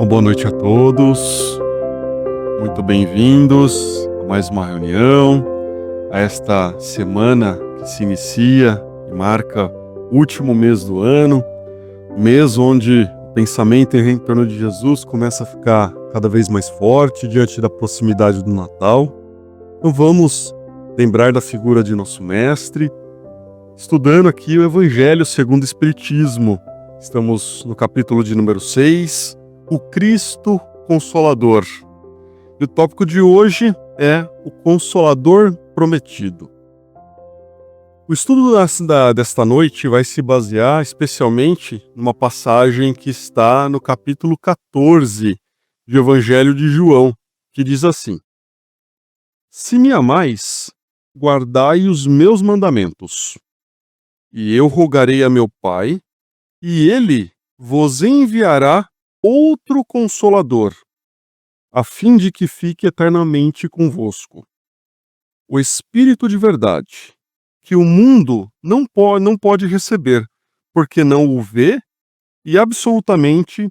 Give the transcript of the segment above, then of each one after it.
Uma boa noite a todos, muito bem-vindos a mais uma reunião, a esta semana que se inicia e marca o último mês do ano, um mês onde o pensamento em torno de Jesus começa a ficar cada vez mais forte diante da proximidade do Natal. Então vamos lembrar da figura de nosso Mestre, estudando aqui o Evangelho segundo o Espiritismo. Estamos no capítulo de número 6, o Cristo Consolador. E o tópico de hoje é o Consolador Prometido. O estudo desta noite vai se basear especialmente numa passagem que está no capítulo 14 do Evangelho de João, que diz assim: Se me amais, guardai os meus mandamentos, e eu rogarei a meu Pai, e ele vos enviará outro Consolador, a fim de que fique eternamente convosco. O Espírito de verdade, que o mundo não pode receber, porque não o vê e absolutamente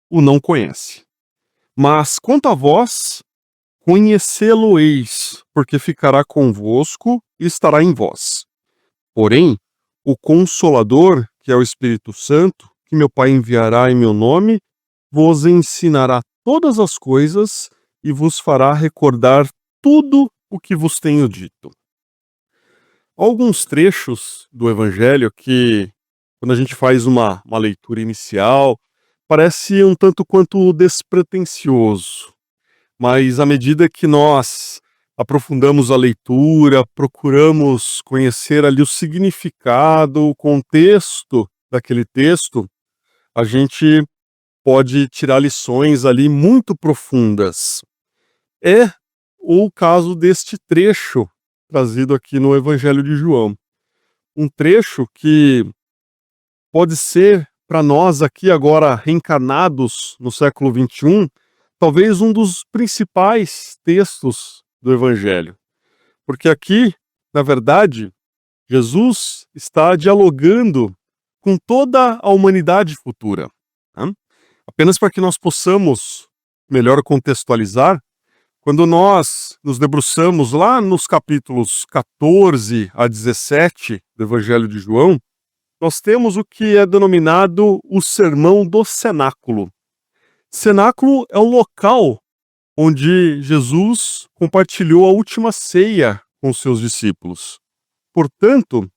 o não conhece. Mas quanto a vós, conhecê-lo-eis, porque ficará convosco e estará em vós. Porém, o Consolador, que é o Espírito Santo, que meu Pai enviará em meu nome, vos ensinará todas as coisas e vos fará recordar tudo o que vos tenho dito. Alguns trechos do Evangelho que, quando a gente faz uma leitura inicial, parece um tanto quanto despretensioso, mas à medida que nós aprofundamos a leitura, procuramos conhecer ali o significado, o contexto daquele texto, a gente pode tirar lições ali muito profundas. É o caso deste trecho trazido aqui no Evangelho de João. Um trecho que pode ser, para nós aqui agora reencarnados no século XXI, talvez um dos principais textos do Evangelho. Porque aqui, na verdade, Jesus está dialogando com toda a humanidade futura. Né? Apenas para que nós possamos melhor contextualizar, quando nós nos debruçamos lá nos capítulos 14 a 17 do Evangelho de João, nós temos o que é denominado o Sermão do Cenáculo. Cenáculo é o local onde Jesus compartilhou a última ceia com os seus discípulos. Portanto,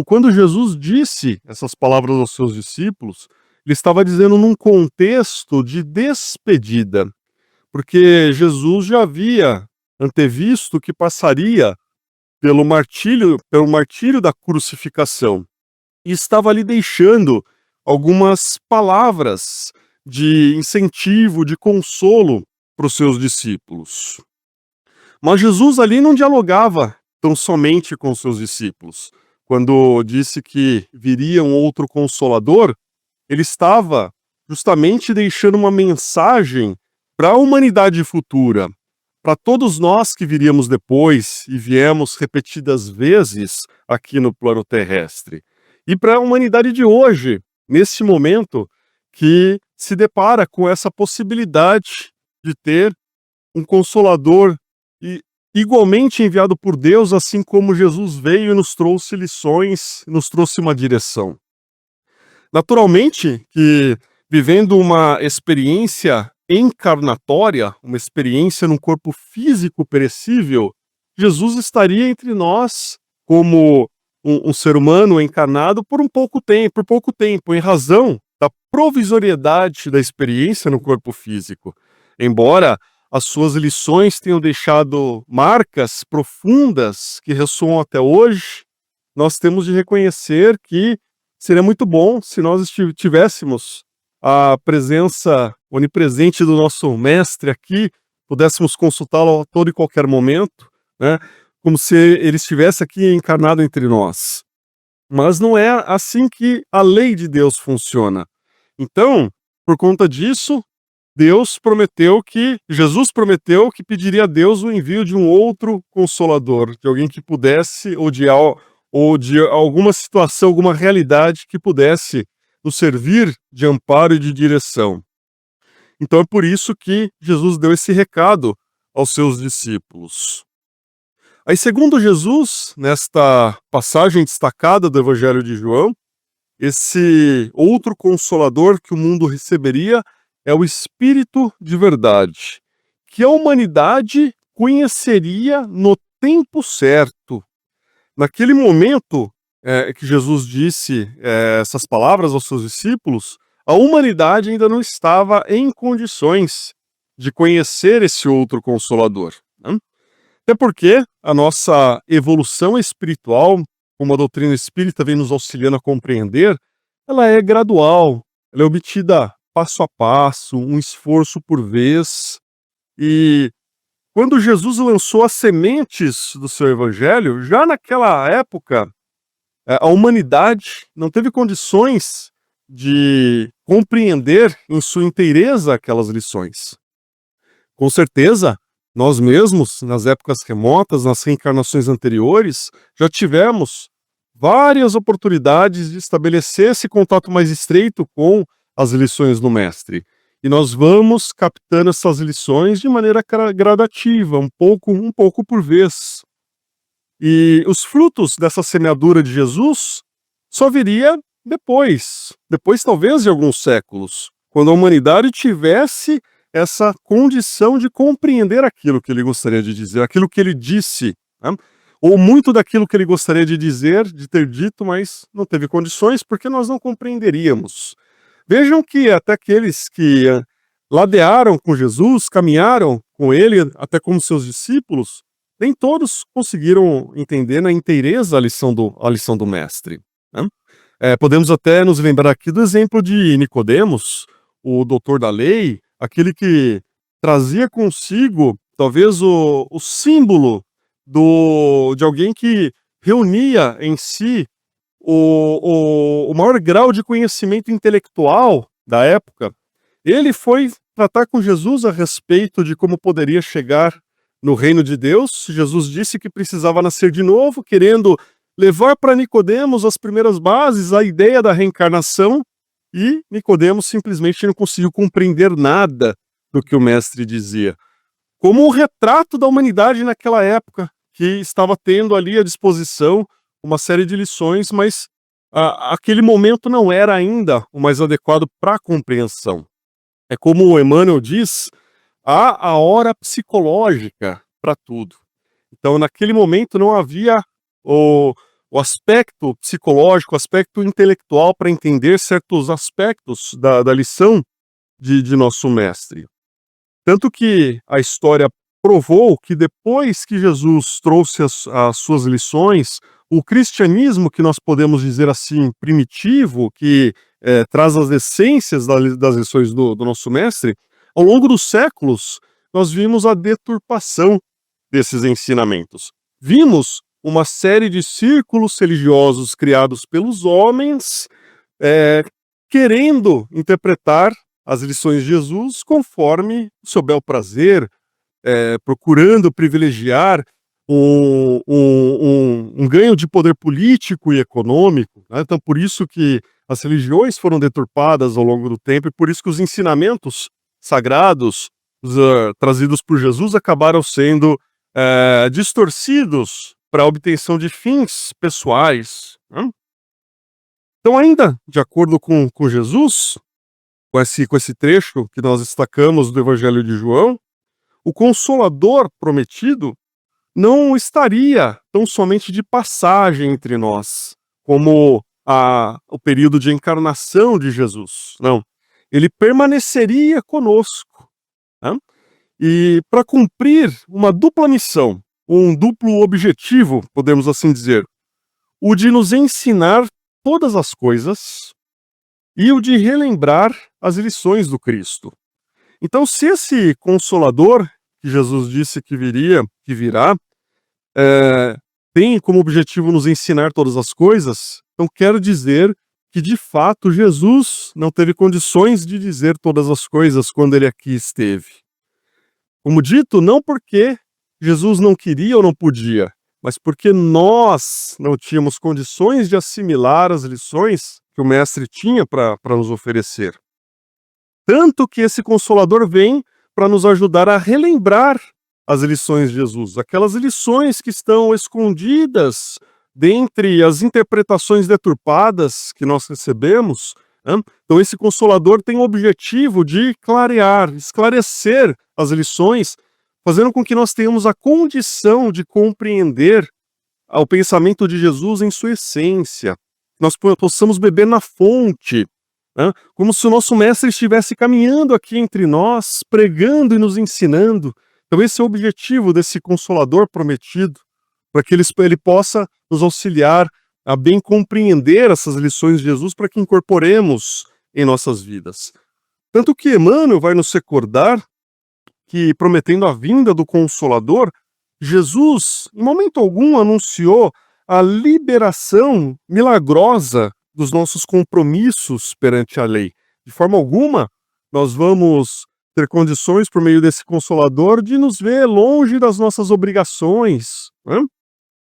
quando Jesus disse essas palavras aos seus discípulos, ele estava dizendo num contexto de despedida, porque Jesus já havia antevisto que passaria pelo martírio da crucificação, e estava ali deixando algumas palavras de incentivo, de consolo para os seus discípulos. Mas Jesus ali não dialogava tão somente com os seus discípulos. Quando disse que viria um outro Consolador, ele estava justamente deixando uma mensagem para a humanidade futura, para todos nós que viríamos depois e viemos repetidas vezes aqui no plano terrestre, e para a humanidade de hoje, nesse momento, que se depara com essa possibilidade de ter um Consolador igualmente enviado por Deus, assim como Jesus veio e nos trouxe lições, nos trouxe uma direção. Naturalmente que, vivendo uma experiência encarnatória, uma experiência num corpo físico perecível, Jesus estaria entre nós como um ser humano encarnado por pouco tempo, em razão da provisoriedade da experiência no corpo físico. Embora as suas lições tenham deixado marcas profundas que ressoam até hoje, nós temos de reconhecer que seria muito bom se nós tivéssemos a presença onipresente do nosso Mestre aqui, pudéssemos consultá-lo a todo e qualquer momento, né? Como se ele estivesse aqui encarnado entre nós. Mas não é assim que a lei de Deus funciona. Então, por conta disso, Jesus prometeu que pediria a Deus o envio de um outro Consolador, de alguém que pudesse, ou de alguma situação, alguma realidade que pudesse nos servir de amparo e de direção. Então é por isso que Jesus deu esse recado aos seus discípulos. Aí, segundo Jesus, nesta passagem destacada do Evangelho de João, esse outro consolador que o mundo receberia é o Espírito de verdade, que a humanidade conheceria no tempo certo. Naquele momento que Jesus disse essas palavras aos seus discípulos, a humanidade ainda não estava em condições de conhecer esse outro consolador, né? Até porque a nossa evolução espiritual, como a doutrina espírita vem nos auxiliando a compreender, ela é gradual, ela é obtida passo a passo, um esforço por vez. E quando Jesus lançou as sementes do seu evangelho, já naquela época, a humanidade não teve condições de compreender em sua inteireza aquelas lições. Com certeza, nós mesmos, nas épocas remotas, nas reencarnações anteriores, já tivemos várias oportunidades de estabelecer esse contato mais estreito com as lições do mestre. E nós vamos captando essas lições de maneira gradativa, um pouco por vez. E os frutos dessa semeadura de Jesus só viria depois talvez de alguns séculos, quando a humanidade tivesse essa condição de compreender aquilo que ele gostaria de dizer, aquilo que ele disse, né? Ou muito daquilo que ele gostaria de dizer, de ter dito, mas não teve condições porque nós não compreenderíamos. Vejam que até aqueles que ladearam com Jesus, caminharam com ele, até como seus discípulos, nem todos conseguiram entender na inteireza a lição do mestre, né? Podemos até nos lembrar aqui do exemplo de Nicodemos, o doutor da lei, aquele que trazia consigo talvez o símbolo de alguém que reunia em si o maior grau de conhecimento intelectual da época. Ele foi tratar com Jesus a respeito de como poderia chegar no reino de Deus. Jesus disse que precisava nascer de novo, querendo levar para Nicodemos as primeiras bases, a ideia da reencarnação, e Nicodemos simplesmente não conseguiu compreender nada do que o mestre dizia. Como um retrato da humanidade naquela época, que estava tendo ali à disposição uma série de lições, mas aquele momento não era ainda o mais adequado para a compreensão. É como o Emmanuel diz, há a hora psicológica para tudo. Então, naquele momento não havia o aspecto psicológico, o aspecto intelectual para entender certos aspectos da lição de nosso mestre. Tanto que a história provou que depois que Jesus trouxe as suas lições, o cristianismo, que nós podemos dizer assim, primitivo, que traz as essências das lições do nosso mestre, ao longo dos séculos, nós vimos a deturpação desses ensinamentos. Vimos uma série de círculos religiosos criados pelos homens, querendo interpretar as lições de Jesus conforme o seu bel prazer, procurando privilegiar um ganho de poder político e econômico, né? Então, por isso que as religiões foram deturpadas ao longo do tempo e por isso que os ensinamentos sagrados trazidos por Jesus acabaram sendo distorcidos para a obtenção de fins pessoais, né? Então, ainda de acordo com Jesus, com esse trecho que nós destacamos do Evangelho de João, o Consolador prometido não estaria tão somente de passagem entre nós, como o período de encarnação de Jesus. Não. Ele permaneceria conosco, né? E para cumprir uma dupla missão, um duplo objetivo, podemos assim dizer, o de nos ensinar todas as coisas e o de relembrar as lições do Cristo. Então, se esse Consolador, que Jesus disse que virá, tem como objetivo nos ensinar todas as coisas, então quero dizer que, de fato, Jesus não teve condições de dizer todas as coisas quando ele aqui esteve. Como dito, não porque Jesus não queria ou não podia, mas porque nós não tínhamos condições de assimilar as lições que o Mestre tinha para nos oferecer. Tanto que esse Consolador vem para nos ajudar a relembrar as lições de Jesus, aquelas lições que estão escondidas dentre as interpretações deturpadas que nós recebemos, né? Então esse Consolador tem o objetivo de clarear, esclarecer as lições, fazendo com que nós tenhamos a condição de compreender o pensamento de Jesus em sua essência. Nós possamos beber na fonte, né? Como se o nosso mestre estivesse caminhando aqui entre nós, pregando e nos ensinando. Então esse é o objetivo desse Consolador prometido, para que ele possa nos auxiliar a bem compreender essas lições de Jesus, para que incorporemos em nossas vidas. Tanto que Emmanuel vai nos recordar que, prometendo a vinda do Consolador, Jesus, em momento algum, anunciou a liberação milagrosa dos nossos compromissos perante a lei. De forma alguma, nós vamos ter condições, por meio desse Consolador, de nos ver longe das nossas obrigações, né?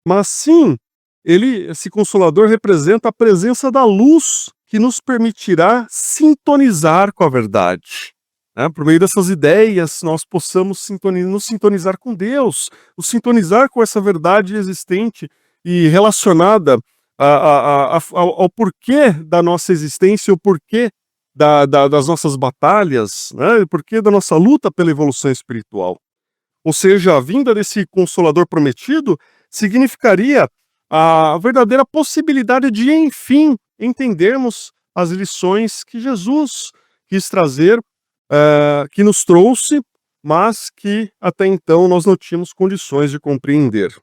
Mas sim, esse Consolador representa a presença da luz que nos permitirá sintonizar com a verdade, né? Por meio dessas ideias, nós possamos nos sintonizar com Deus, nos sintonizar com essa verdade existente e relacionada ao porquê da nossa existência, o porquê das nossas batalhas, né? O porquê da nossa luta pela evolução espiritual. Ou seja, a vinda desse Consolador prometido significaria a verdadeira possibilidade de, enfim, entendermos as lições que Jesus quis trazer, que nos trouxe, mas que até então nós não tínhamos condições de compreender.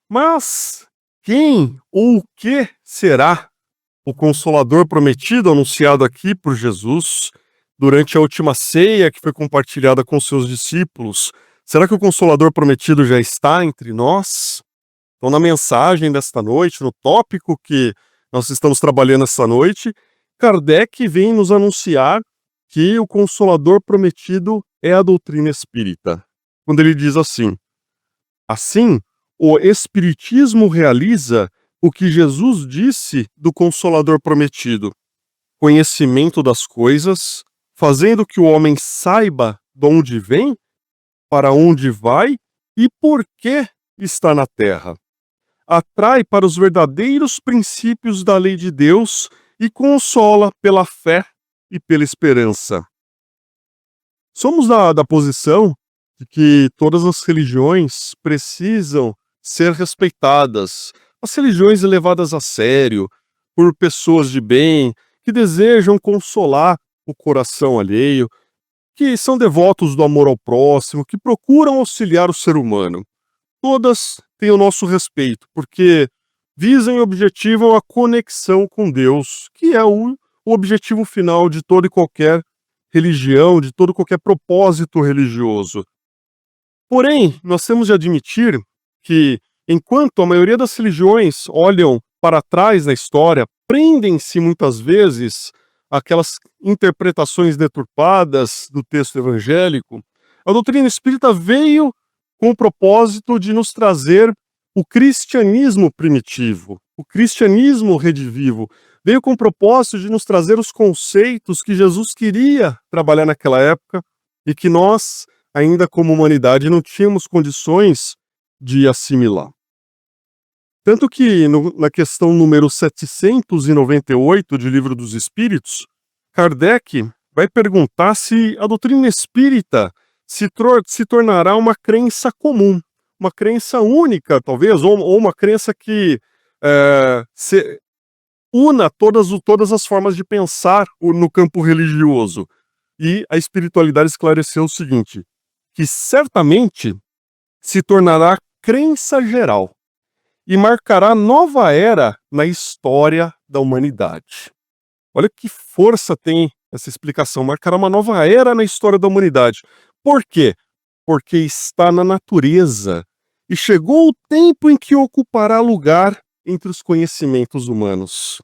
Mas quem ou o que será o Consolador prometido anunciado aqui por Jesus durante a última ceia que foi compartilhada com seus discípulos? Será que o Consolador prometido já está entre nós? Então, na mensagem desta noite, no tópico que nós estamos trabalhando esta noite, Kardec vem nos anunciar que o Consolador prometido é a doutrina espírita. Quando ele diz assim: assim, o Espiritismo realiza o que Jesus disse do Consolador prometido: conhecimento das coisas, fazendo que o homem saiba de onde vem, para onde vai e por que está na terra. Atrai para os verdadeiros princípios da lei de Deus e consola pela fé e pela esperança. Somos da posição de que todas as religiões precisam ser respeitadas, as religiões levadas a sério por pessoas de bem que desejam consolar o coração alheio, que são devotos do amor ao próximo, que procuram auxiliar o ser humano. Todas têm o nosso respeito, porque visam e objetivam a conexão com Deus, que é o objetivo final de toda e qualquer religião, de todo e qualquer propósito religioso. Porém, nós temos de admitir que, enquanto a maioria das religiões olham para trás na história, prendem-se muitas vezes àquelas interpretações deturpadas do texto evangélico, a doutrina espírita veio com o propósito de nos trazer o cristianismo primitivo, o cristianismo redivivo. Veio com o propósito de nos trazer os conceitos que Jesus queria trabalhar naquela época e que nós, ainda como humanidade, não tínhamos condições de assimilar. Tanto que, na questão número 798 de Livro dos Espíritos, Kardec vai perguntar se a doutrina espírita se tornará uma crença comum, uma crença única, talvez, ou uma crença que una todas as formas de pensar no campo religioso. E a espiritualidade esclareceu o seguinte, que certamente se tornará crença geral e marcará nova era na história da humanidade. Olha que força tem essa explicação, marcará uma nova era na história da humanidade. Por quê? Porque está na natureza e chegou o tempo em que ocupará lugar entre os conhecimentos humanos.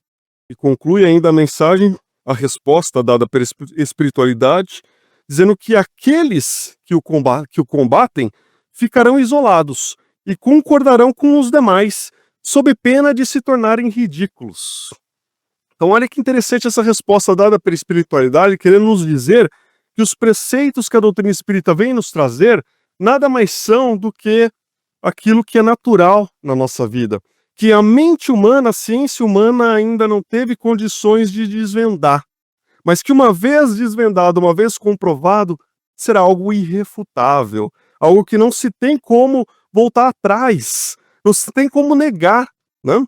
E conclui ainda a mensagem, a resposta dada pela espiritualidade, dizendo que aqueles que o combatem ficarão isolados e concordarão com os demais, sob pena de se tornarem ridículos. Então, olha que interessante essa resposta dada pela espiritualidade, querendo nos dizer que os preceitos que a doutrina espírita vem nos trazer nada mais são do que aquilo que é natural na nossa vida, que a mente humana, a ciência humana ainda não teve condições de desvendar, mas que uma vez desvendado, uma vez comprovado, será algo irrefutável, algo que não se tem como voltar atrás, não se tem como negar, né?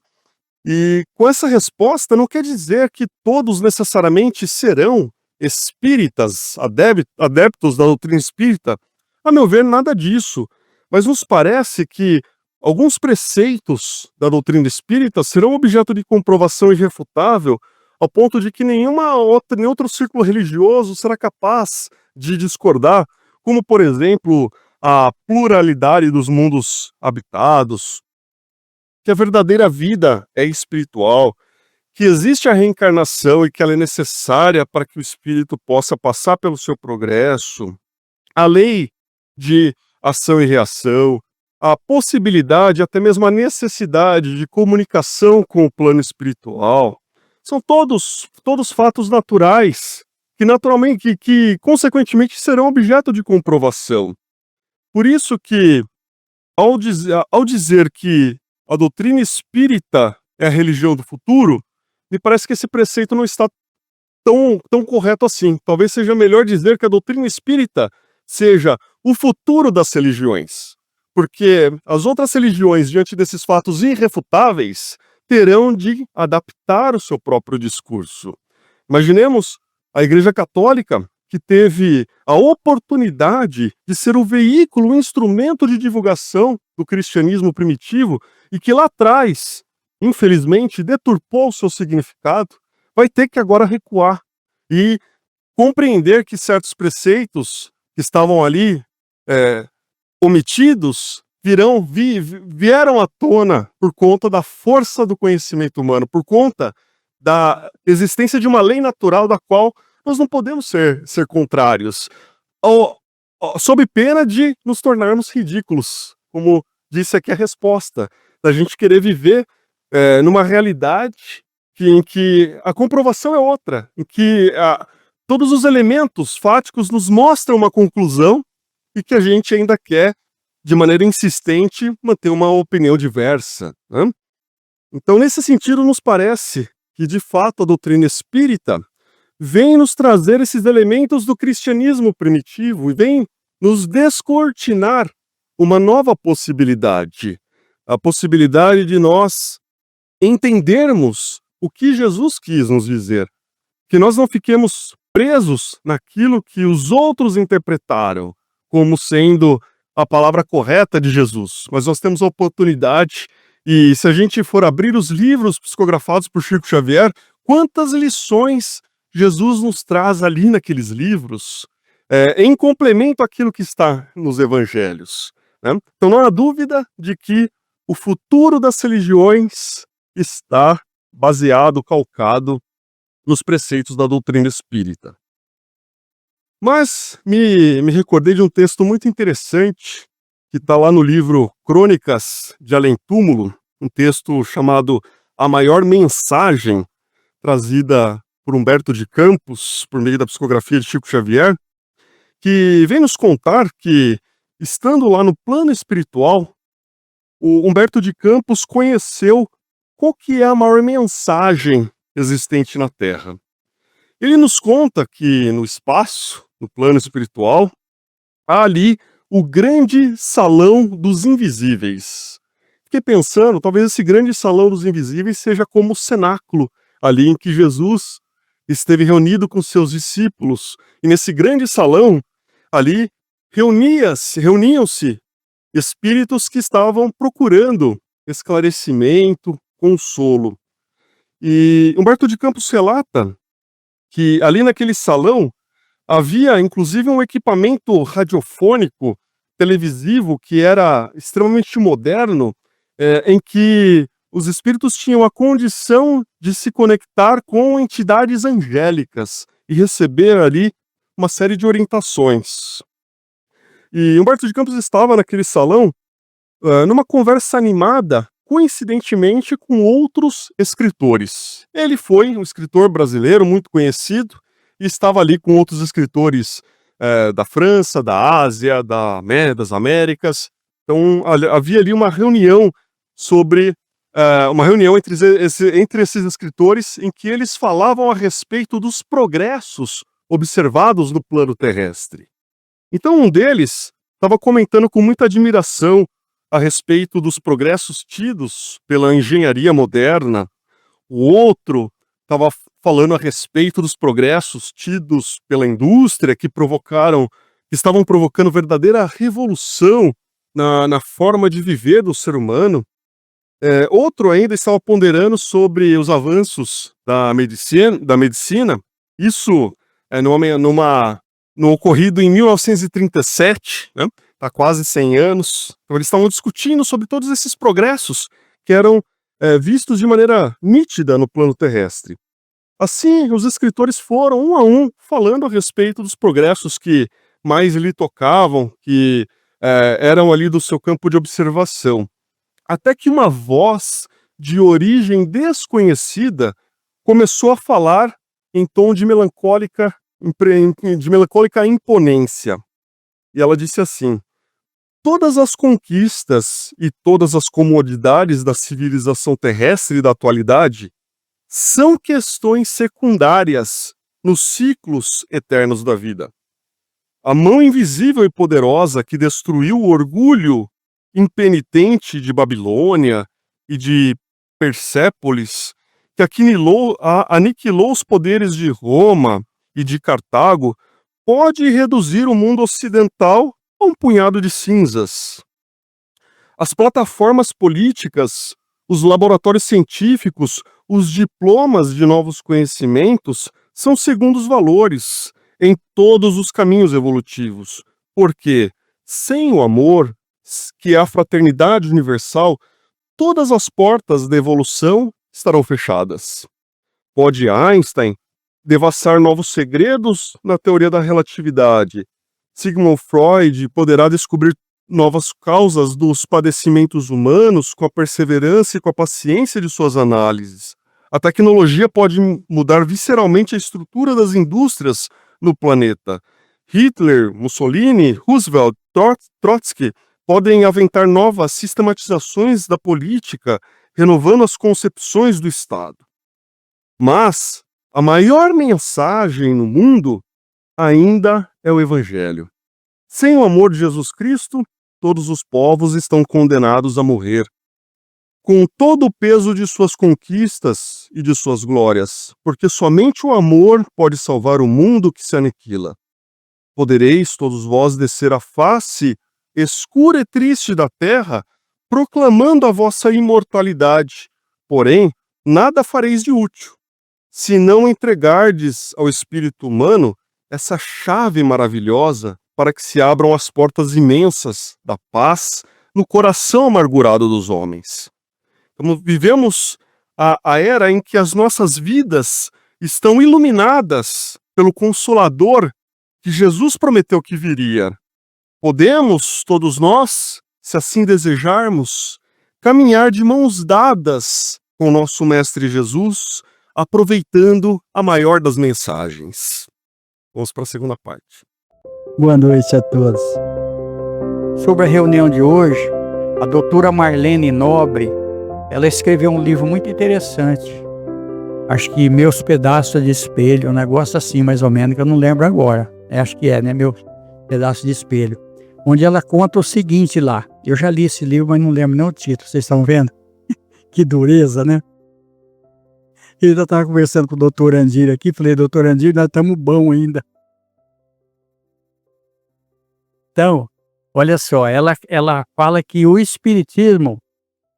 E com essa resposta não quer dizer que todos necessariamente serão espíritas, adeptos da doutrina espírita. A meu ver, nada disso. Mas nos parece que alguns preceitos da doutrina espírita serão objeto de comprovação irrefutável, ao ponto de que nenhum outro círculo religioso será capaz de discordar, como, por exemplo, a pluralidade dos mundos habitados, que a verdadeira vida é espiritual, que existe a reencarnação e que ela é necessária para que o espírito possa passar pelo seu progresso, a lei de ação e reação, a possibilidade, até mesmo a necessidade de comunicação com o plano espiritual, são todos fatos naturais que naturalmente, que consequentemente serão objeto de comprovação. Por isso que, ao dizer que a doutrina espírita é a religião do futuro, me parece que esse preceito não está tão correto assim. Talvez seja melhor dizer que a doutrina espírita seja o futuro das religiões, porque as outras religiões, diante desses fatos irrefutáveis, terão de adaptar o seu próprio discurso. Imaginemos a Igreja Católica, que teve a oportunidade de ser o veículo, o instrumento de divulgação do cristianismo primitivo e que lá atrás, infelizmente, deturpou o seu significado, vai ter que agora recuar e compreender que certos preceitos que estavam ali omitidos vieram à tona por conta da força do conhecimento humano, por conta da existência de uma lei natural da qual nós não podemos ser contrários, sob pena de nos tornarmos ridículos, como disse aqui a resposta, da gente querer viver numa realidade em que a comprovação é outra, em que todos os elementos fáticos nos mostram uma conclusão e que a gente ainda quer, de maneira insistente, manter uma opinião diversa, né? Então, nesse sentido, nos parece que, de fato, a doutrina espírita vem nos trazer esses elementos do cristianismo primitivo e vem nos descortinar uma nova possibilidade, a possibilidade de nós entendermos o que Jesus quis nos dizer, que nós não fiquemos presos naquilo que os outros interpretaram como sendo a palavra correta de Jesus, mas nós temos a oportunidade, e se a gente for abrir os livros psicografados por Chico Xavier, quantas lições Jesus nos traz ali naqueles livros, em complemento àquilo que está nos evangelhos, né? Então não há dúvida de que o futuro das religiões está baseado, calcado nos preceitos da doutrina espírita. Mas me recordei de um texto muito interessante que está lá no livro Crônicas de Além Túmulo, um texto chamado A Maior Mensagem, trazida por Humberto de Campos, por meio da psicografia de Chico Xavier, que vem nos contar que, estando lá no plano espiritual, o Humberto de Campos conheceu qual que é a maior mensagem existente na Terra. Ele nos conta que no espaço, no plano espiritual, há ali o grande salão dos invisíveis. Fiquei pensando, talvez esse grande salão dos invisíveis seja como o cenáculo, ali em que Jesus esteve reunido com seus discípulos. E nesse grande salão, ali, reuniam-se espíritos que estavam procurando esclarecimento, consolo. E Humberto de Campos relata que ali naquele salão havia inclusive um equipamento radiofônico, televisivo, que era extremamente moderno, em que os espíritos tinham a condição de se conectar com entidades angélicas e receber ali uma série de orientações. E Humberto de Campos estava naquele salão, numa conversa animada coincidentemente com outros escritores. Ele foi um escritor brasileiro muito conhecido e estava ali com outros escritores da França, da Ásia, das Américas. Então havia ali uma reunião entre esses escritores em que eles falavam a respeito dos progressos observados no plano terrestre. Então um deles estava comentando com muita admiração a respeito dos progressos tidos pela engenharia moderna. O outro estava falando a respeito dos progressos tidos pela indústria que estavam provocando verdadeira revolução na forma de viver do ser humano. Outro ainda estava ponderando sobre os avanços da medicina. Isso no ocorrido em 1937, né? Há quase 100 anos. Então eles estavam discutindo sobre todos esses progressos que eram vistos de maneira nítida no plano terrestre. Assim, os escritores foram um a um falando a respeito dos progressos que mais lhe tocavam, que eram ali do seu campo de observação. Até que uma voz de origem desconhecida começou a falar em tom de melancólica imponência. E ela disse assim: todas as conquistas e todas as comodidades da civilização terrestre da atualidade são questões secundárias nos ciclos eternos da vida. A mão invisível e poderosa que destruiu o orgulho impenitente de Babilônia e de Persépolis, que aniquilou os poderes de Roma e de Cartago, pode reduzir o mundo ocidental a um punhado de cinzas. As plataformas políticas, os laboratórios científicos, os diplomas de novos conhecimentos são segundos valores em todos os caminhos evolutivos, porque sem o amor, que é a fraternidade universal, todas as portas da evolução estarão fechadas. Pode Einstein devassar novos segredos na teoria da relatividade. Sigmund Freud poderá descobrir novas causas dos padecimentos humanos com a perseverança e com a paciência de suas análises. A tecnologia pode mudar visceralmente a estrutura das indústrias no planeta. Hitler, Mussolini, Roosevelt, Trotsky podem aventar novas sistematizações da política, renovando as concepções do Estado. Mas a maior mensagem no mundo ainda é o Evangelho. Sem o amor de Jesus Cristo, todos os povos estão condenados a morrer, com todo o peso de suas conquistas e de suas glórias, porque somente o amor pode salvar o mundo que se aniquila. Podereis todos vós descer à face escura e triste da terra, proclamando a vossa imortalidade, porém nada fareis de útil, se não entregardes ao espírito humano essa chave maravilhosa para que se abram as portas imensas da paz no coração amargurado dos homens. Então, vivemos a era em que as nossas vidas estão iluminadas pelo Consolador que Jesus prometeu que viria. Podemos, todos nós, se assim desejarmos, caminhar de mãos dadas com o nosso Mestre Jesus, aproveitando a maior das mensagens. Vamos para a segunda parte. Boa noite a todos. Sobre a reunião de hoje, a doutora Marlene Nobre, ela escreveu um livro muito interessante. Acho que Meus Pedaços de Espelho, um negócio assim, mais ou menos, que eu não lembro agora. Acho que é, né? Meu Pedaço de Espelho. Onde ela conta o seguinte lá. Eu já li esse livro, mas não lembro nem o título. Vocês estão vendo? Que dureza, né? Eu ainda estava conversando com o doutor Andir aqui. Falei, doutor Andir, nós estamos bons ainda. Então, olha só. Ela fala que o Espiritismo,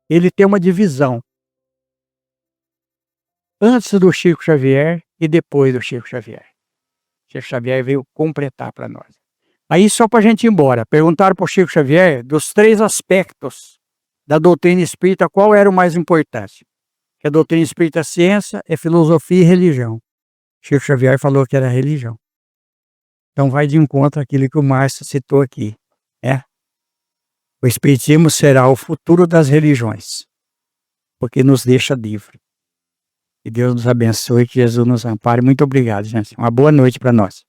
ele tem uma divisão. Antes do Chico Xavier e depois do Chico Xavier. Chico Xavier veio completar para nós. Aí, só para a gente ir embora, perguntaram para o Chico Xavier, dos 3 aspectos da doutrina espírita, qual era o mais importante? Que a doutrina espírita é ciência, é filosofia e religião. Chico Xavier falou que era religião. Então vai de encontro àquilo que o Márcio citou aqui. O Espiritismo será o futuro das religiões. porque nos deixa livre. Que Deus nos abençoe, que Jesus nos ampare. Muito obrigado, gente. Uma boa noite para nós.